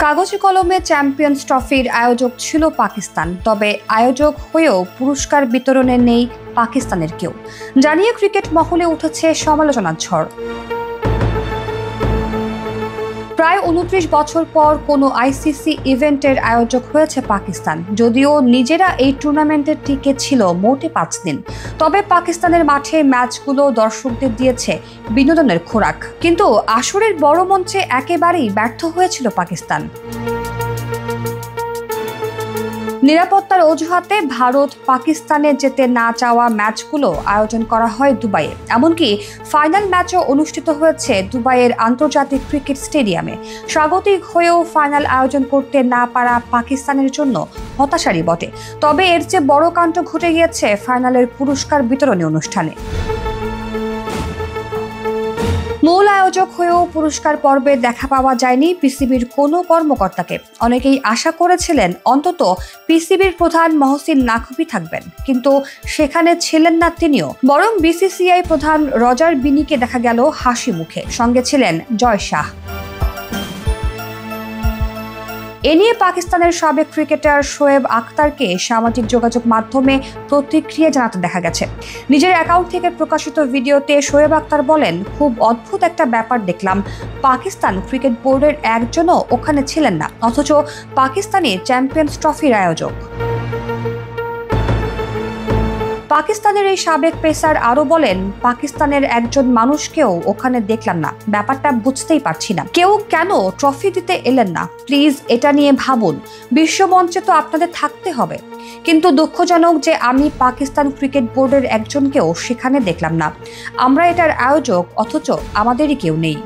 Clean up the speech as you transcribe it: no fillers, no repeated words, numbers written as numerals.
কাগজে কলমে চ্যাম্পিয়ন্স ট্রফির আয়োজক ছিল পাকিস্তান, তবে আয়োজক হয়েও পুরস্কার বিতরণে নেই পাকিস্তানের কেউ জানিয়ে ক্রিকেট মহলে উঠেছে সমালোচনার ঝড়। প্রায় ২৯ বছর পর কোনো আইসিসি ইভেন্টের আয়োজক হয়েছে পাকিস্তান। যদিও নিজেরা এই টুর্নামেন্টের টিকে ছিল মোটে ৫ দিন, তবে পাকিস্তানের মাঠে ম্যাচগুলো দর্শকদের দিয়েছে বিনোদনের খোরাক। কিন্তু আসরের বড় মঞ্চে একেবারেই ব্যর্থ হয়েছিল পাকিস্তান। নিরাপত্তার অজুহাতে ভারত পাকিস্তানে যেতে না চাওয়া ম্যাচগুলো আয়োজন করা হয় দুবাইয়ে। এমনকি ফাইনাল ম্যাচও অনুষ্ঠিত হয়েছে দুবাইয়ের আন্তর্জাতিক ক্রিকেট স্টেডিয়ামে। স্বাগতিক হয়েও ফাইনাল আয়োজন করতে না পারা পাকিস্তানের জন্য হতাশারই বটে। তবে এর চেয়ে বড় কাণ্ড ঘটে গিয়েছে ফাইনালের পুরস্কার বিতরণী অনুষ্ঠানে। মূল আয়োজক হয়েও পুরস্কার পর্বে দেখা পাওয়া যায়নি পিসিবির কোনো কর্মকর্তাকে। অনেকেই আশা করেছিলেন অন্তত পিসিবির প্রধান মহসিন নাকভি থাকবেন, কিন্তু সেখানে ছিলেন না তিনিও। বরং বিসিসিআই প্রধান রজার বিনিকে দেখা গেল হাসি মুখে, সঙ্গে ছিলেন জয় শাহ। এ নিয়ে পাকিস্তানের সাবেক ক্রিকেটার শোয়েব আখতারকে সামাজিক যোগাযোগ মাধ্যমে প্রতিক্রিয়া জানাতে দেখা গেছে। নিজের অ্যাকাউন্ট থেকে প্রকাশিত ভিডিওতে শোয়েব আখতার বলেন, খুব অদ্ভুত একটা ব্যাপার দেখলাম। পাকিস্তান ক্রিকেট বোর্ডের একজনও ওখানে ছিলেন না, অথচ পাকিস্তানি চ্যাম্পিয়ন্স ট্রফির আয়োজক। পাকিস্তানের এই সাবেক পেসার আরো বলেন, পাকিস্তানের একজন মানুষকেও ওখানে দেখলাম না। ব্যাপারটা বুঝতেই পারছি না, কেউ কেন ট্রফি দিতে এলেন না। প্লিজ এটা নিয়ে ভাবুন, বিশ্বমঞ্চে তো আপনাদের থাকতে হবে। কিন্তু দুঃখজনক যে আমি পাকিস্তান ক্রিকেট বোর্ডের একজনকেও সেখানে দেখলাম না। আমরা এটার আয়োজক, অথচ আমাদেরই কেউ নেই।